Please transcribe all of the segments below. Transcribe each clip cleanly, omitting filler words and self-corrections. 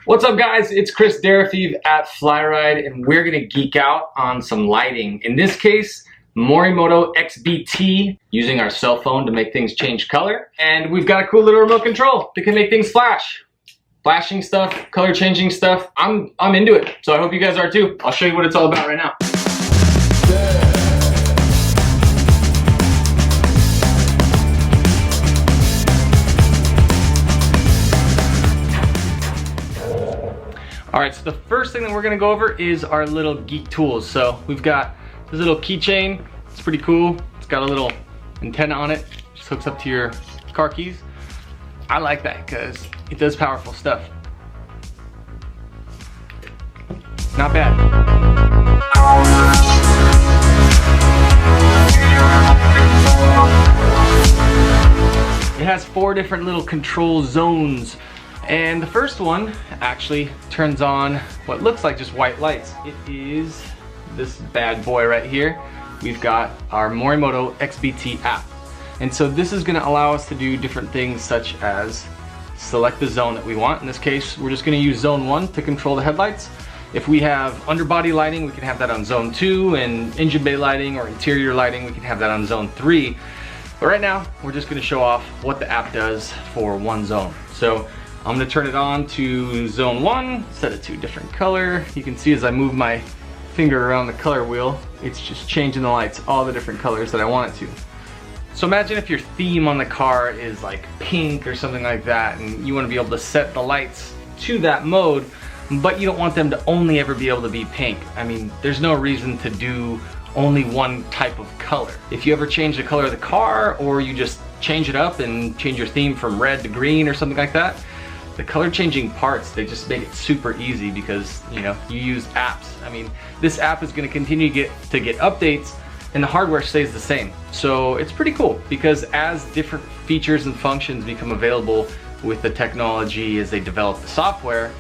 What's up guys, it's Chris Darafeev at FlyRyde and we're gonna geek out on some lighting. In this case, Morimoto XBT, using our cell phone to make things change color. And we've got a cool little remote control that can make things flash. Flashing stuff, color changing stuff, I'm into it. So I hope you guys are too. I'll show you what it's all about right now. Alright, so the first thing that we're gonna go over is our little geek tools. So we've got this little keychain. It's pretty cool. It's got a little antenna on it. Just hooks up to your car keys. I like that because it does powerful stuff. Not bad. It has 4 different little control zones. And the first one actually turns on what looks like just white lights. It is this bad boy right here. We've got our Morimoto XBT app. And so this is gonna allow us to do different things such as select the zone that we want. In this case, we're just gonna use zone 1 to control the headlights. If we have underbody lighting, we can have that on zone 2, and engine bay lighting or interior lighting, we can have that on zone 3. But right now, we're just gonna show off what the app does for one zone. So I'm gonna turn it on to zone 1, set it to a different color. You can see as I move my finger around the color wheel, it's just changing the lights, all the different colors that I want it to. So imagine if your theme on the car is like pink or something like that, and you wanna be able to set the lights to that mode, but you don't want them to only ever be able to be pink. I mean, there's no reason to do only one type of color. If you ever change the color of the car, or you just change it up and change your theme from red to green or something like that, the color changing parts, they just make it super easy because, you know, you use apps. I mean, this app is gonna continue to get updates and the hardware stays the same. So it's pretty cool because as different features and functions become available with the technology as they develop the software,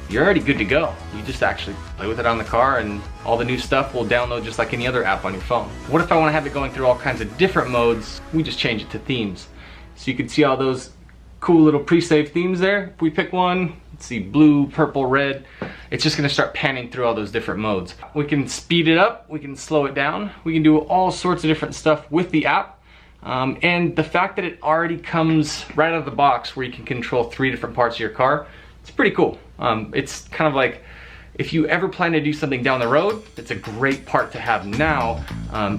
you're already good to go. You just actually play with it on the car and all the new stuff will download just like any other app on your phone. What if I wanna have it going through all kinds of different modes? We just change it to themes. So you can see all those cool little pre-saved themes there. If we pick one, let's see, blue, purple, red, it's just gonna start panning through all those different modes. We can speed it up, we can slow it down, we can do all sorts of different stuff with the app. And the fact that it already comes right out of the box where you can control 3 different parts of your car, it's pretty cool. It's kind of like, if you ever plan to do something down the road, it's a great part to have now,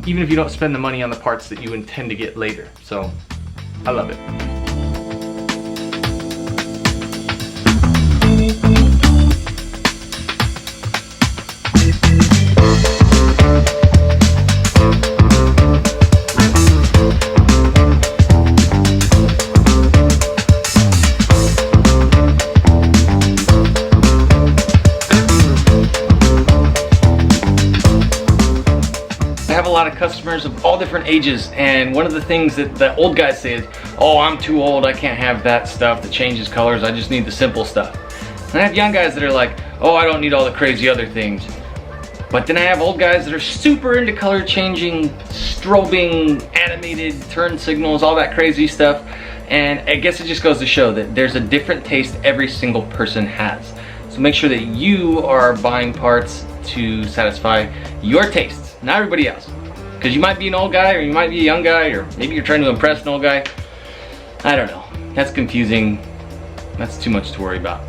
even if you don't spend the money on the parts that you intend to get later. So, I love it. A lot of customers of all different ages, and one of the things that the old guys say is, oh, I'm too old, I can't have that stuff that changes colors, I just need the simple stuff. And I have young guys that are like, oh, I don't need all the crazy other things. But then I have old guys that are super into color changing, strobing, animated, turn signals, all that crazy stuff. And I guess it just goes to show that there's a different taste every single person has. So make sure that you are buying parts to satisfy your tastes, not everybody else. Because you might be an old guy, or you might be a young guy, or maybe you're trying to impress an old guy. I don't know. That's confusing. That's too much to worry about.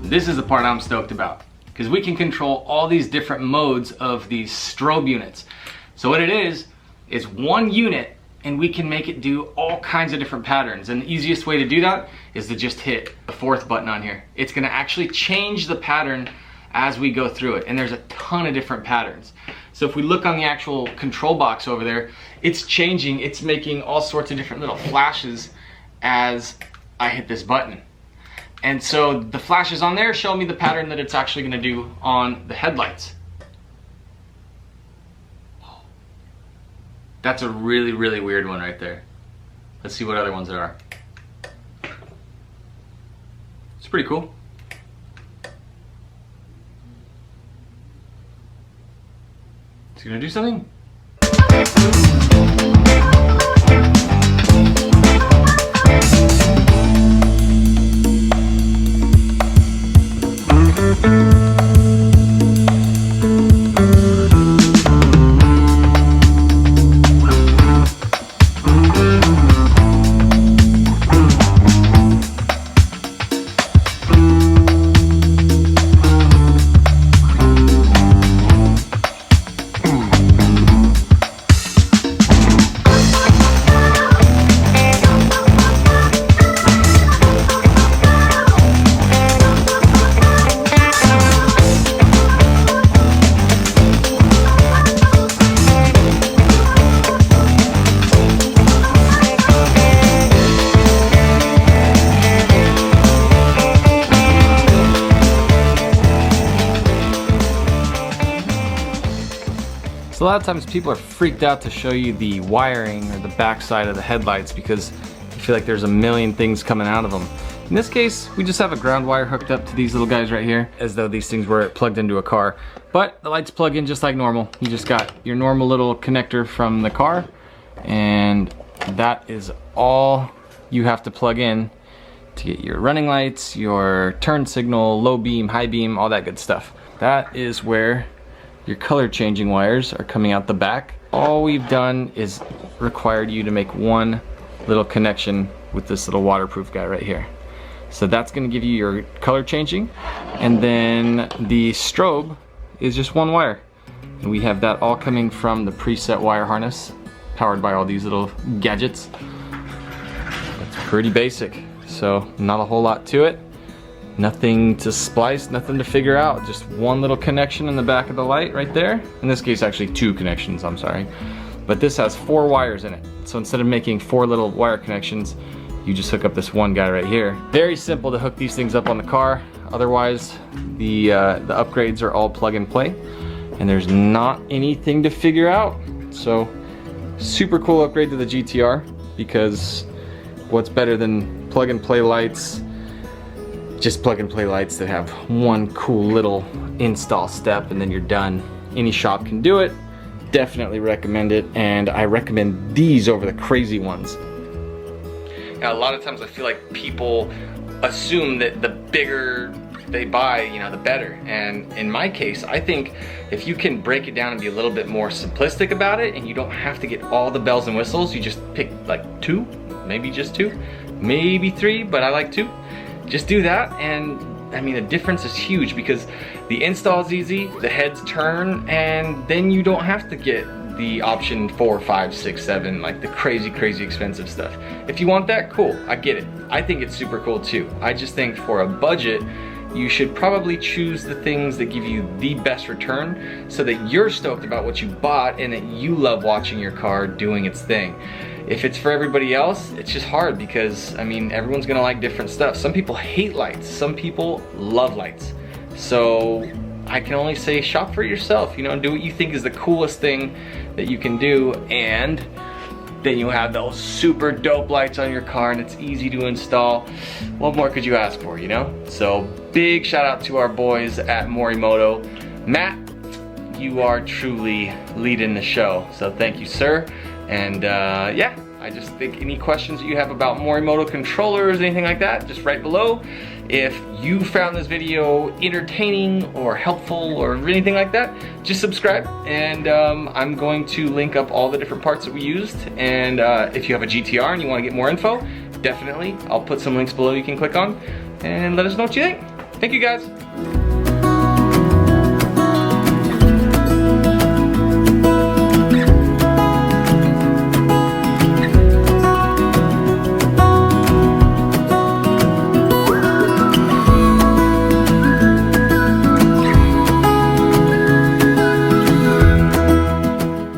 This is the part I'm stoked about, because we can control all these different modes of these strobe units. So what it is one unit, and we can make it do all kinds of different patterns. And the easiest way to do that is to just hit the 4th button on here. It's gonna actually change the pattern as we go through it, and there's a ton of different patterns. So if we look on the actual control box over there, it's changing, it's making all sorts of different little flashes as I hit this button. And so the flashes on there show me the pattern that it's actually gonna do on the headlights. That's a really, really weird one right there. Let's see what other ones there are. It's pretty cool. Is it gonna do something? So a lot of times people are freaked out to show you the wiring or the back side of the headlights because you feel like there's a million things coming out of them. In this case, we just have a ground wire hooked up to these little guys right here, as though these things were plugged into a car. But the lights plug in just like normal. You just got your normal little connector from the car, and that is all you have to plug in to get your running lights, your turn signal, low beam, high beam, all that good stuff. That is where your color changing wires are coming out the back. All we've done is required you to make one little connection with this little waterproof guy right here. So that's going to give you your color changing, and then the strobe is just one wire. And we have that all coming from the preset wire harness, powered by all these little gadgets. It's pretty basic, so not a whole lot to it. Nothing to splice, nothing to figure out, just one little connection in the back of the light right there. In this case, actually 2 connections, I'm sorry. But this has 4 wires in it. So instead of making 4 little wire connections, you just hook up this one guy right here. Very simple to hook these things up on the car. Otherwise, the upgrades are all plug and play, and there's not anything to figure out. So super cool upgrade to the GTR, because what's better than plug and play lights? Just plug and play lights that have one cool little install step and then you're done. Any shop can do it. Definitely recommend it, and I recommend these over the crazy ones. Now, a lot of times I feel like people assume that the bigger they buy, you know, the better. And in my case, I think if you can break it down and be a little bit more simplistic about it, and you don't have to get all the bells and whistles, you just pick like 2, maybe just 2, maybe 3, but I like 2. Just do that, and I mean the difference is huge, because the install is easy, the heads turn, and then you don't have to get the option 4, 5, 6, 7, like the crazy expensive stuff. If you want that, cool, I get it. I think it's super cool too. I just think for a budget, you should probably choose the things that give you the best return, so that you're stoked about what you bought and that you love watching your car doing its thing. If it's for everybody else, it's just hard, because I mean, everyone's gonna like different stuff. Some people hate lights, some people love lights. So I can only say shop for yourself, you know, do what you think is the coolest thing that you can do, and then you have those super dope lights on your car and it's easy to install. What more could you ask for, you know? So big shout out to our boys at Morimoto. Matt, you are truly leading the show, so thank you, sir. And yeah, I just think any questions that you have about Morimoto controllers, anything like that, just write below. If you found this video entertaining or helpful or anything like that, just subscribe, and I'm going to link up all the different parts that we used. And if you have a GTR and you want to get more info, definitely, I'll put some links below you can click on, and let us know what you think. Thank you guys.